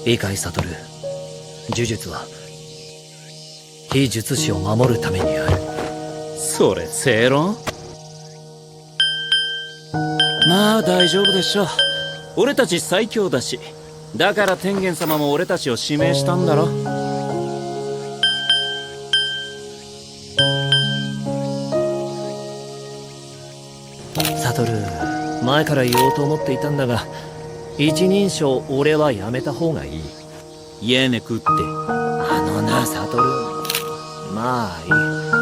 いいかい悟。呪術は非術師を守るためにある。それ正論？まあ大丈夫でしょ。俺たち最強だし。だから天元様も俺たちを指名したんだろ。悟、前から言おうと思っていたんだが、一人称俺はやめた方がいい。家ね食って。あのな、悟。まあいい。